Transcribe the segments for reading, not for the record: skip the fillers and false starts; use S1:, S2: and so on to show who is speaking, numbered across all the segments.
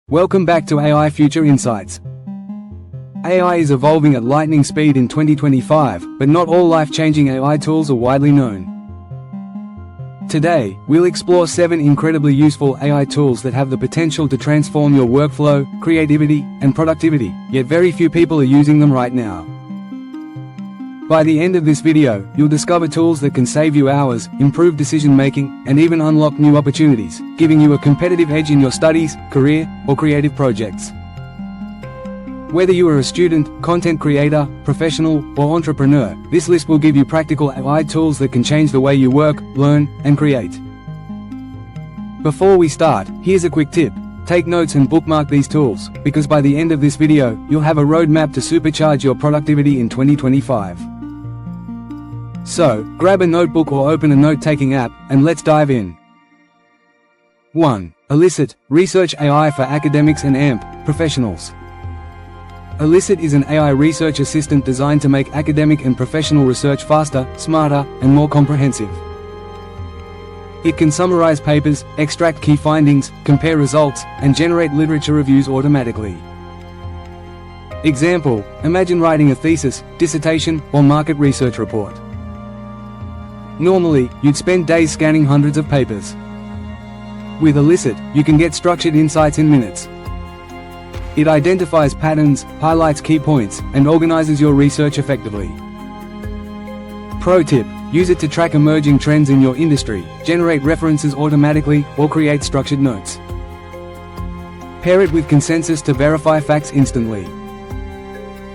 S1: Welcome back to AI Future Insights. AI is evolving at lightning speed in 2025, but not all life-changing AI tools are widely known. Today, we'll explore 7 incredibly useful AI tools that have the potential to transform your workflow, creativity, and productivity, yet very few people are using them right now. By the end of this video, you'll discover tools that can save you hours, improve decision-making, and even unlock new opportunities, giving you a competitive edge in your studies, career, or creative projects. Whether you are a student, content creator, professional, or entrepreneur, this list will give you practical AI tools that can change the way you work, learn, and create. Before we start, here's a quick tip. Take notes and bookmark these tools, because by the end of this video, you'll have a roadmap to supercharge your productivity in 2025. So, grab a notebook or open a note-taking app, and let's dive in. 1. Elicit, Research AI for Academics and AMP, Professionals. Elicit is an AI research assistant designed to make academic and professional research faster, smarter, and more comprehensive. It can summarize papers, extract key findings, compare results, and generate literature reviews automatically. Example: imagine writing a thesis, dissertation, or market research report. Normally, you'd spend days scanning hundreds of papers. With Elicit, you can get structured insights in minutes. It identifies patterns, highlights key points, and organizes your research effectively. Pro tip: use it to track emerging trends in your industry, generate references automatically, or create structured notes. Pair it with Consensus to verify facts instantly.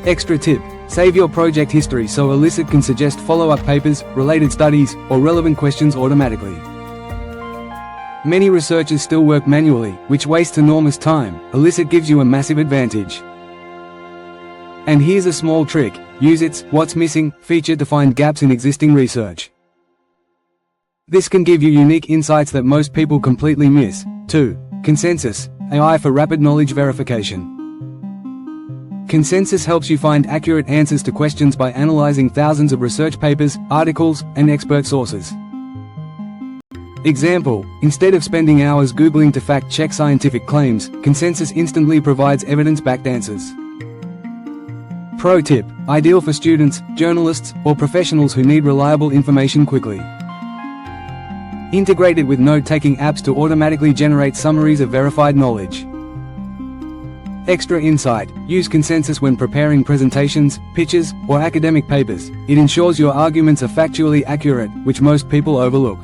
S1: Extra tip: save your project history so Elicit can suggest follow-up papers, related studies, or relevant questions automatically. Many researchers still work manually, which wastes enormous time. Elicit gives you a massive advantage. And here's a small trick: use its What's Missing feature to find gaps in existing research. This can give you unique insights that most people completely miss. 2. Consensus, AI for rapid knowledge verification. Consensus helps you find accurate answers to questions by analyzing thousands of research papers, articles, and expert sources. Example: instead of spending hours Googling to fact-check scientific claims, Consensus instantly provides evidence-backed answers. Pro tip: ideal for students, journalists, or professionals who need reliable information quickly. Integrate it with note-taking apps to automatically generate summaries of verified knowledge. Extra insight: use Consensus when preparing presentations, pitches, or academic papers. It ensures your arguments are factually accurate, which most people overlook.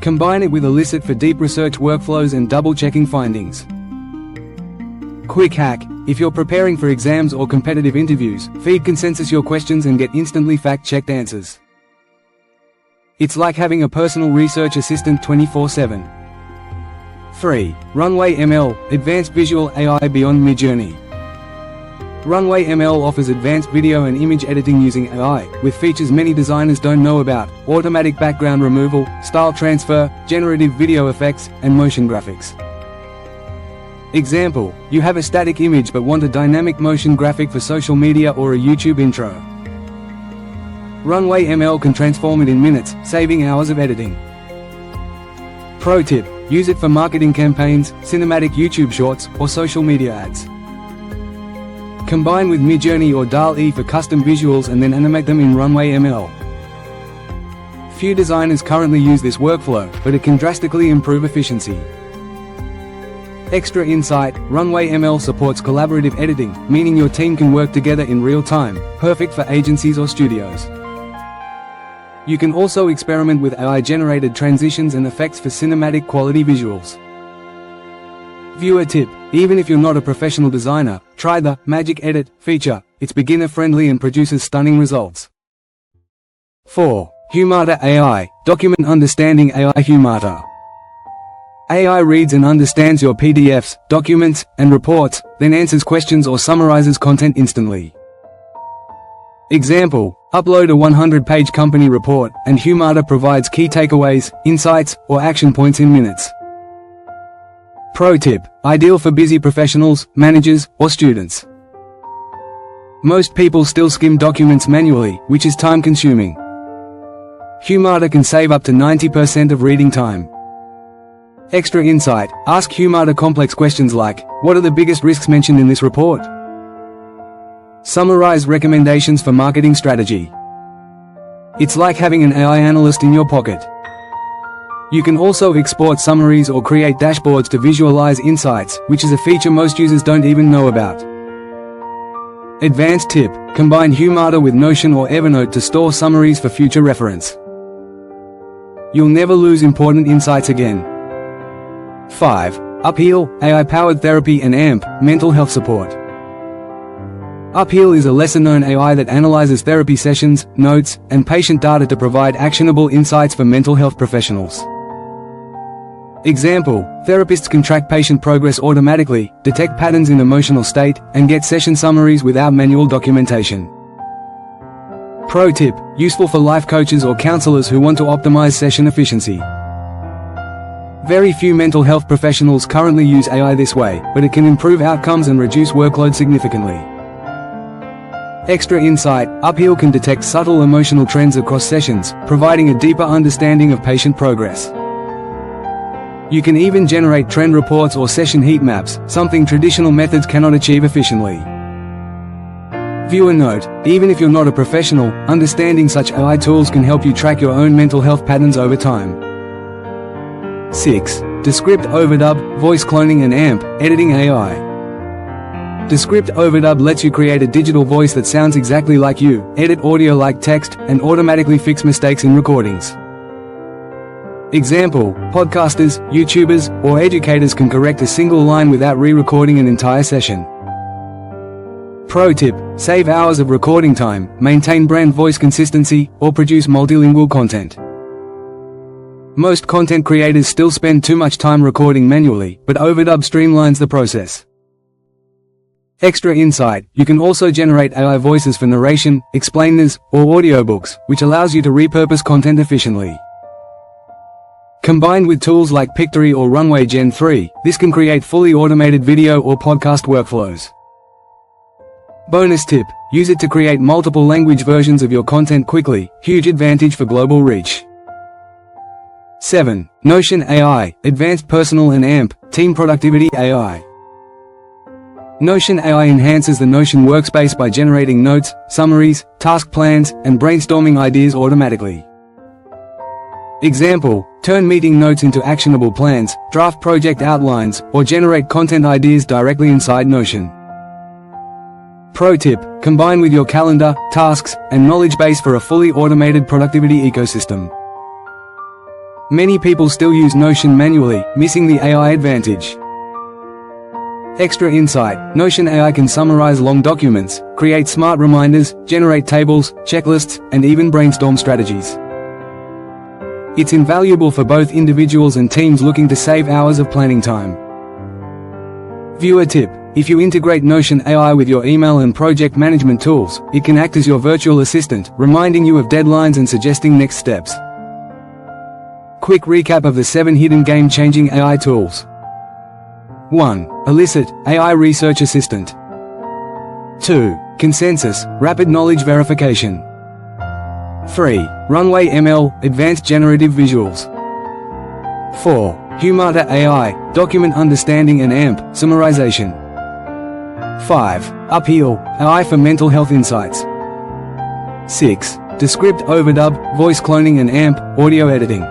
S1: Combine it with Elicit for deep research workflows and double-checking findings. Quick hack: if you're preparing for exams or competitive interviews, feed Consensus your questions and get instantly fact-checked answers. It's like having a personal research assistant 24/7. 3. Runway ML, Advanced Visual AI beyond Midjourney. Runway ML offers advanced video and image editing using AI, with features many designers don't know about: automatic background removal, style transfer, generative video effects, and motion graphics. Example: you have a static image but want a dynamic motion graphic for social media or a YouTube intro. Runway ML can transform it in minutes, saving hours of editing. Pro tip: use it for marketing campaigns, cinematic YouTube shorts, or social media ads. Combine with Midjourney or DALL-E for custom visuals and then animate them in Runway ML. Few designers currently use this workflow, but it can drastically improve efficiency. Extra insight: Runway ML supports collaborative editing, meaning your team can work together in real time, perfect for agencies or studios. You can also experiment with AI-generated transitions and effects for cinematic quality visuals. Viewer tip: even if you're not a professional designer, try the Magic Edit feature. It's beginner-friendly and produces stunning results. 4. Humata AI, Document Understanding AI. Humata AI reads and understands your PDFs, documents, and reports, then answers questions or summarizes content instantly. Example: upload a 100-page company report, and Humata provides key takeaways, insights, or action points in minutes. Pro tip: ideal for busy professionals, managers, or students. Most people still skim documents manually, which is time-consuming. Humata can save up to 90% of reading time. Extra insight, ask Humata complex questions like, what are the biggest risks mentioned in this report? Summarize recommendations for marketing strategy. It's like having an AI analyst in your pocket. You can also export summaries or create dashboards to visualize insights, which is a feature most users don't even know about. Advanced tip, combine Humata with Notion or Evernote to store summaries for future reference. You'll never lose important insights again. 5. Upheal, AI-powered therapy and AMP, mental health support. Upheal is a lesser-known AI that analyzes therapy sessions, notes, and patient data to provide actionable insights for mental health professionals. Example, therapists can track patient progress automatically, detect patterns in emotional state, and get session summaries without manual documentation. Pro tip, useful for life coaches or counselors who want to optimize session efficiency. Very few mental health professionals currently use AI this way, but it can improve outcomes and reduce workload significantly. Extra insight, Upheal can detect subtle emotional trends across sessions, providing a deeper understanding of patient progress. You can even generate trend reports or session heat maps, something traditional methods cannot achieve efficiently. Viewer note, even if you're not a professional, understanding such AI tools can help you track your own mental health patterns over time. 6. Descript Overdub, voice cloning and AMP, editing AI. Descript Overdub lets you create a digital voice that sounds exactly like you, edit audio like text, and automatically fix mistakes in recordings. Example, podcasters, YouTubers, or educators can correct a single line without re-recording an entire session. Pro tip, save hours of recording time, maintain brand voice consistency, or produce multilingual content. Most content creators still spend too much time recording manually, but Overdub streamlines the process. Extra insight, you can also generate AI voices for narration, explainers, or audiobooks, which allows you to repurpose content efficiently. Combined with tools like Pictory or Runway Gen 3, this can create fully automated video or podcast workflows. Bonus tip, use it to create multiple language versions of your content quickly, huge advantage for global reach. 7. Notion AI, Advanced Personal and AMP, Team Productivity AI. Notion AI enhances the Notion workspace by generating notes, summaries, task plans, and brainstorming ideas automatically. Example, turn meeting notes into actionable plans, draft project outlines, or generate content ideas directly inside Notion. Pro tip, combine with your calendar, tasks, and knowledge base for a fully automated productivity ecosystem. Many people still use Notion manually, missing the AI advantage. Extra insight, Notion AI can summarize long documents, create smart reminders, generate tables, checklists, and even brainstorm strategies. It's invaluable for both individuals and teams looking to save hours of planning time. Viewer tip, if you integrate Notion AI with your email and project management tools, it can act as your virtual assistant, reminding you of deadlines and suggesting next steps. Quick recap of the 7 hidden game-changing AI tools. 1. Elicit, AI Research Assistant. 2. Consensus, Rapid Knowledge Verification. 3. Runway ML, Advanced Generative Visuals. 4. Humata AI, Document Understanding and AMP, Summarization. 5. Upheal, AI for Mental Health Insights. 6. Descript Overdub, Voice Cloning and AMP, Audio Editing.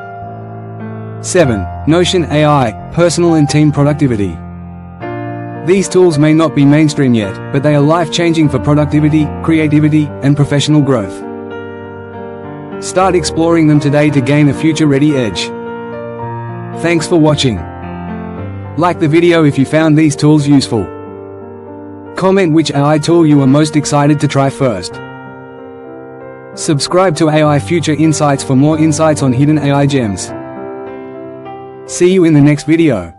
S1: 7. Notion AI, Personal and Team Productivity. These tools may not be mainstream yet, but they are life-changing for productivity, creativity, and professional growth. Start exploring them today to gain a future-ready edge. Thanks for watching. Like the video if you found these tools useful. Comment which AI tool you are most excited to try first. Subscribe to AI Future Insights for more insights on hidden AI gems. See you in the next video.